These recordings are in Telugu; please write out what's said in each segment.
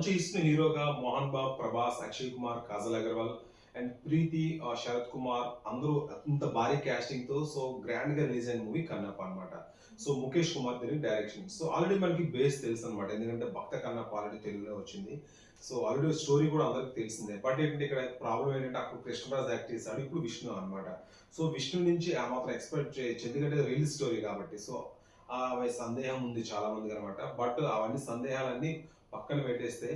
మంచి ఇస్తున్న హీరోగా మోహన్ బాబు, ప్రభాస్, అక్షయ్ కుమార్, కాజల్ అగర్వాల్ అండ్ ప్రీతి, శరత్ కుమార్ అందరూ అంత భారీ క్యాస్టింగ్ తో సో గ్రాండ్ గా రిలీజ్ అయిన మూవీ కన్నప్ప అన్నమాట. సో ముఖేష్ కుమార్ దీనికి డైరెక్షన్. సో ఆల్రెడీ మనకి బేస్ తెలుసు అనమాట, ఎందుకంటే భక్త కన్నప్ప ఆల్రెడీ తెలుగులో వచ్చింది. సో ఆల్రెడీ స్టోరీ కూడా అందరికి తెలిసిందే. బట్ ఏంటంటే ఇక్కడ ప్రాబ్లం ఏంటంటే అప్పుడు కృష్ణరాజ్ యాక్ట్ చేశాడు, ఇప్పుడు విష్ణు అనమాట. సో విష్ణు నుంచి ఆ మాత్రం ఎక్స్పెక్ట్ చేయొచ్చు, ఎందుకంటే రియల్ స్టోరీ కాబట్టి. సో ఆ సందేహం ఉంది చాలా మందికి అనమాట. బట్ అవన్నీ సందేహాలన్నీ పక్కన పెట్టేస్తే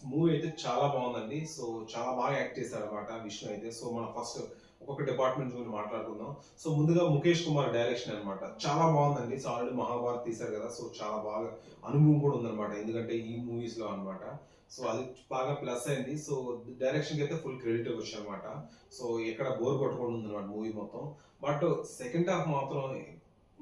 మూవీ అయితే చాలా బాగుందండి. సో చాలా బాగా యాక్ట్ చేశాడు అనమాట విష్ణు అయితే. సో మనం ఫస్ట్ ఒక్కొక్క డిపార్ట్మెంట్ గురించి మాట్లాడుకుందాం. సో ముందుగా ముఖేష్ కుమార్ డైరెక్షన్ అనమాట చాలా బాగుందండి. సో ఆల్రెడీ మహాభారత్ తీశారు కదా, సో చాలా బాగా అనుభవం కూడా ఉందన్నమాట, ఎందుకంటే ఈ మూవీస్ లో అనమాట. సో అది బాగా ప్లస్ అయింది. సో డైరెక్షన్ కి అయితే ఫుల్ క్రెడిట్ వచ్చాయి అనమాట. సో ఎక్కడ బోర్ కొట్టకుండా ఉందన్నమాట మూవీ మొత్తం. బట్ సెకండ్ హాఫ్ మాత్రం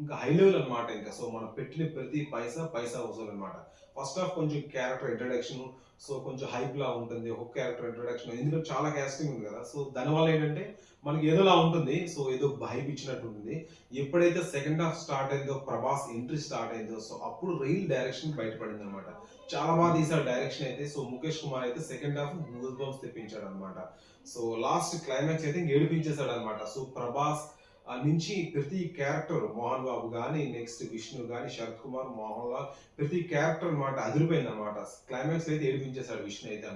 ఇంకా హై లెవెల్ అనమాట. ఇంకా సో మనం పెట్టిన ప్రతి పైసా పైసా వసూలు అనమాట. ఫస్ట్ హాఫ్ కొంచెం క్యారెక్టర్ ఇంట్రడక్షన్, సో కొంచెం హైప్ లా ఉంటుంది ఒక క్యారెక్టర్ ఇంట్రడక్షన్, ఎందుకంటే చాలా కాస్టింగ్ ఉంది కదా. సో దానివల్ల ఏంటంటే మనకి ఏదోలా ఉంటుంది, సో ఏదో హైప్ ఇచ్చినట్టు ఉంటుంది. ఎప్పుడైతే సెకండ్ హాఫ్ స్టార్ట్ అయిందో, ప్రభాస్ ఎంట్రీ స్టార్ట్ అయిందో, సో అప్పుడు రియల్ డైరెక్షన్ బయటపడింది అనమాట. చాలా బాగా తీసాడు డైరెక్షన్ అయితే. సో ముఖేష్ కుమార్ అయితే సెకండ్ హాఫ్ గూస్ బంప్స్ తెప్పించాడు అనమాట. సో లాస్ట్ క్లైమాక్స్ అయితే ఏడిపించేశాడు అనమాట. సో ప్రభాస్ నుంచి ప్రతి క్యారెక్టర్, మోహన్ బాబు కానీ, నెక్స్ట్ విష్ణు కానీ, శరత్ కుమార్, మోహన్ లాల్, ప్రతి క్యారెక్టర్ అనమాట అదిరిపోయింది అనమాట. క్లైమాక్స్ అయితే ఏడిపించేశాడు విష్ణు అయితే.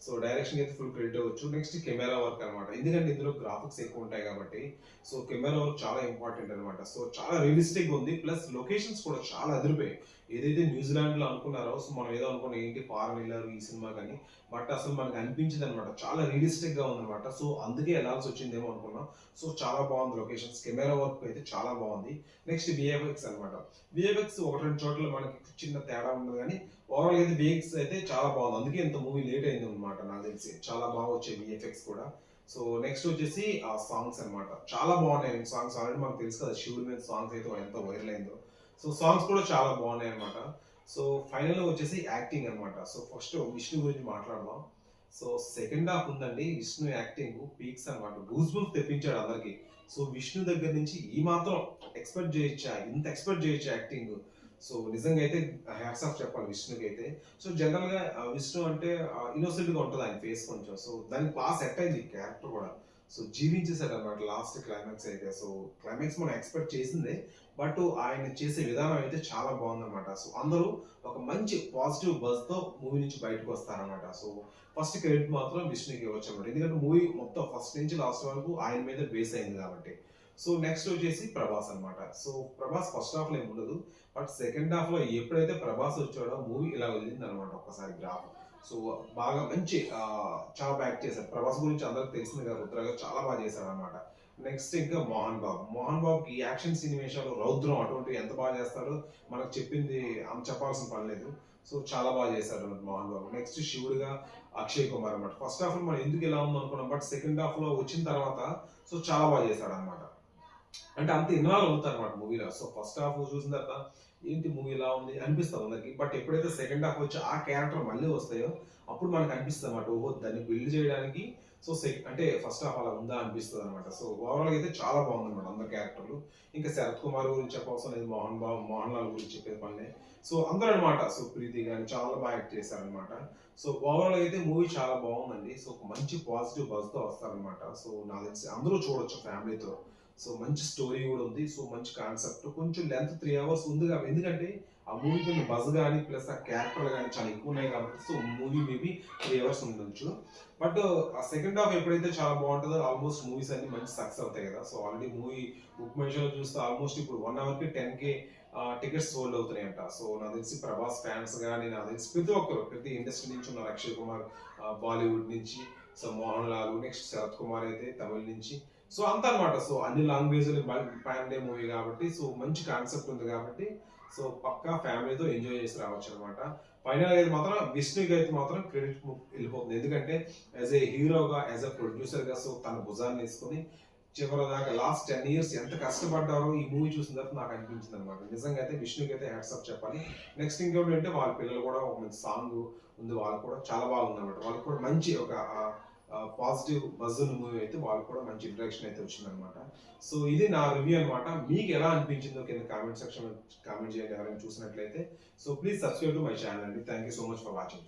సో డైరెక్షన్ అయితే ఫుల్ క్రెడిట్ అవ్వచ్చు. నెక్స్ట్ కెమెరా వర్క్ అనమాట, ఎందుకంటే ఇందులో గ్రాఫిక్స్ ఎక్కువ ఉంటాయి కాబట్టి. సో కెమెరా వర్క్ చాలా ఇంపార్టెంట్ అనమాట. సో చాలా రియలిస్టిక్ ఉంది, ప్లస్ లొకేషన్స్ కూడా చాలా అదిరిపోయాయి. ఏదైతే న్యూజిలాండ్ లో అనుకున్నారో, సో మనం ఏదో అనుకున్నాం ఏంటి ఫారెన్ వెళ్ళారు ఈ సినిమా కానీ, బట్ అసలు మనకు అనిపించింది అనమాట, చాలా రియలిస్టిక్ గా ఉందన్నమాట. సో అందుకే వెళ్ళాల్సి వచ్చిందేమో అనుకున్నాం. సో చాలా బాగుంది లొకేషన్స్, కెమెరా వర్క్ అయితే చాలా బాగుంది. నెక్స్ట్ విఎఫ్ఎక్స్ అనమాట. విఎఫ్ఎక్స్ ఒక రెండు చోట్ల మనకి చిన్న తేడా ఉంది కానీ ఓవరాల్ అయితే విఎఫ్ఎక్స్ అయితే చాలా బాగుంది. అందుకే ఇంత మూవీ లేట్ అయింది అనమాట నాకు తెలిసి. చాలా బాగా వచ్చాయి విఎఫ్ఎక్స్ కూడా. సో నెక్స్ట్ వచ్చేసి ఆ సాంగ్స్ అనమాట, చాలా బాగున్నాయి సాంగ్స్. ఆల్రెడీ మనకు తెలుసు కదా శివుడి మీద సాంగ్స్ అయితే ఎంత వైరల్ అయిందో. సో సాంగ్స్ కూడా చాలా బాగున్నాయి అనమాట. సో ఫైనల్ వచ్చేసి యాక్టింగ్ అనమాట. సో ఫస్ట్ విష్ణు గురించి మాట్లాడదాం. సో సెకండ్ హాఫ్ ఉందండి, విష్ణు యాక్టింగ్ పీక్స్ అనమాట, గూస్ బంప్స్ తెప్పించాడు అందరికి. సో విష్ణు దగ్గర నుంచి ఈ మాత్రం ఎక్స్పెక్ట్ చేయొచ్చా, ఇంత ఎక్స్పెక్ట్ చేయొచ్చా యాక్టింగ్. సో నిజంగా అయితే హ్యాట్స్ ఆఫ్ చెప్పాలి విష్ణుకి అయితే. సో జనరల్ గా విష్ణు అంటే ఇన్నోసెంట్ గా ఉంటుంది ఆయన ఫేస్ కొంచెం. సో దానికి బాగా సెట్ అయింది క్యారెక్టర్ కూడా. సో జీవించేశారు అనమాట లాస్ట్ క్లైమాక్స్ అయితే. సో క్లైమాక్స్ మనం ఎక్స్పెక్ట్ చేసిందే, బట్ ఆయన చేసే విధానం అయితే చాలా బాగుందన్నమాట. సో అందరూ ఒక మంచి పాజిటివ్ బజ్ తో మూవీ నుంచి బయటకు వస్తారనమాట. సో ఫస్ట్ క్రెడిట్ మాత్రం విష్ణుకి ఇవ్వచ్చు అనమాట, ఎందుకంటే మూవీ మొత్తం ఫస్ట్ నుంచి లాస్ట్ వరకు ఆయన మీద బేస్ అయింది కాబట్టి. సో నెక్స్ట్ వచ్చేసి ప్రభాస్ అనమాట. సో ప్రభాస్ ఫస్ట్ హాఫ్ లో ఏమి ఉండదు, బట్ సెకండ్ హాఫ్ లో ఎప్పుడైతే ప్రభాస్ వచ్చాడో మూవీ ఇలా వెళ్ళింది అనమాట ఒక్కసారి గ్రాఫ్. సో బాగా మంచి చాలా బాగా యాక్ట్ చేశారు. ప్రభాస్ గురించి అందరికి తెలిసింది కదా, రుద్రగా చాలా బాగా చేశాడు అనమాట. నెక్స్ట్ ఇంకా మోహన్ బాబు. మోహన్ బాబుకి యాక్షన్ సన్నివేశాలు, రౌద్రం అటువంటి ఎంత బాగా చేస్తాడో మనకు చెప్పింది అంత చెప్పాల్సిన పని లేదు. సో చాలా బాగా చేశాడు మోహన్ బాబు. నెక్స్ట్ శివుడుగా అక్షయ్ కుమార్ అనమాట. ఫస్ట్ హాఫ్ లో మనం ఎందుకు ఇలా ఉంది అనుకున్నాం, బట్ సెకండ్ హాఫ్ లో వచ్చిన తర్వాత సో చాలా బాగా చేశాడు అనమాట. అంటే అంత ఇన్వాల్వ్ అవుతారు అనమాట మూవీలో. సో ఫస్ట్ హాఫ్ చూసిన తర్వాత ఏంటి మూవీ ఇలా ఉంది అనిపిస్తుంది అందరికి, బట్ ఎప్పుడైతే సెకండ్ హాఫ్ వచ్చి ఆ క్యారెక్టర్ మళ్ళీ వస్తాయో అప్పుడు మనకు అనిపిస్తుంది అనమాట, ఓహో దాన్ని బిల్డ్ చేయడానికి సో అంటే ఫస్ట్ హాఫ్ అలా ఉందా అనిపిస్తుంది అనమాట. సో ఓవరాల్ అయితే చాలా బాగుంది అనమాట అందరు క్యారెక్టర్లు. ఇంకా శరత్ కుమార్ గురించి చెప్పవలసిన లేదు, మోహన్ లాల్ గురించి చెప్పేది పనిలే. సో అందరూ అనమాట, సో ప్రీతి కానీ చాలా బాగా యాక్ట్ చేశారనమాట. సో ఓవరాల్ అయితే మూవీ చాలా బాగుందండి. సో ఒక మంచి పాజిటివ్ బజ్ తో వస్తారనమాట. సో నాకు తెలిసి అందరూ చూడొచ్చు ఫ్యామిలీతో. సో మంచి స్టోరీ కూడా ఉంది. సో మంచి కాన్సెప్ట్, కొంచెం లెంత్ 3 hours ఉంది కాబట్టి, ఎందుకంటే ఆ మూవీ కొన్ని బజ్ కానీ ప్లస్ ఆ క్యారెక్టర్లు కానీ చాలా ఎక్కువ ఉన్నాయి కాబట్టి. సో మూవీ మేబీ 3 hours ఉండొచ్చు. బట్ ఆ సెకండ్ హాఫ్ ఎప్పుడైతే చాలా బాగుంటుందో ఆల్మోస్ట్ మూవీస్ అన్ని మంచి సక్సెస్ అవుతాయి కదా. So already movie book my షోలో చూస్తే ఆల్మోస్ట్ ఇప్పుడు 1 hour కి 10K టికెట్స్ సోల్డ్ అవుతున్నాయంట. సో నాకు తెలిసి ప్రభాస్ ఫ్యాన్స్ కానీ, నాకు తెలిసి ప్రతి ఒక్కరు ప్రతి ఇండస్ట్రీ నుంచి ఉన్నారు. అక్షయ్ కుమార్ బాలీవుడ్ నుంచి, సో మోహన్ లాల్, నెక్స్ట్ శరత్ కుమార్ అయితే తమిళ నుంచి, సో అంత అనమాట. సో అన్ని లాంగ్వేజ్ పాన్ డే మూవీ కాబట్టి, సో మంచి కాన్సెప్ట్ ఉంది కాబట్టి, సో పక్కా ఫ్యామిలీతో ఎంజాయ్ చేసి రావచ్చు అనమాట. ఫైనల్ అయితే మాత్రం విష్ణుకి అయితే మాత్రం క్రెడిట్ వెళ్ళిపోతుంది, ఎందుకంటే యాజ్ ఏ హీరోగా, యాజ్ ఎ ప్రొడ్యూసర్ గా సో తన భుజాన్ని వేసుకుని చివరి దాకా లాస్ట్ 10 years ఎంత కష్టపడ్డారో ఈ మూవీ చూసిన తర్వాత నాకు అనిపించింది అనమాట. నిజంగా అయితే విష్ణుకి అయితే హ్యాట్స్ ఆఫ్ చెప్పాలి. నెక్స్ట్ ఇంకోటి అంటే వాళ్ళ పిల్లలు కూడా ఒక మంచి సాంగ్ ఉంది, వాళ్ళు కూడా చాలా బాగుంది అనమాట. వాళ్ళకి కూడా మంచి ఒక పాజిటివ్ బజ్ మూవీ అయితే వాళ్ళు కూడా మంచి ఇంట్రడక్షన్ అయితే వచ్చిందనమాట. సో ఇది నా రివ్యూ అనమాట. మీకు ఎలా అనిపించిందో కింద కామెంట్ సెక్షన్ కామెంట్ చేయండి ఎవరైనా చూసినట్లయితే. So please subscribe to my channel అండి. Thank you so much for watching.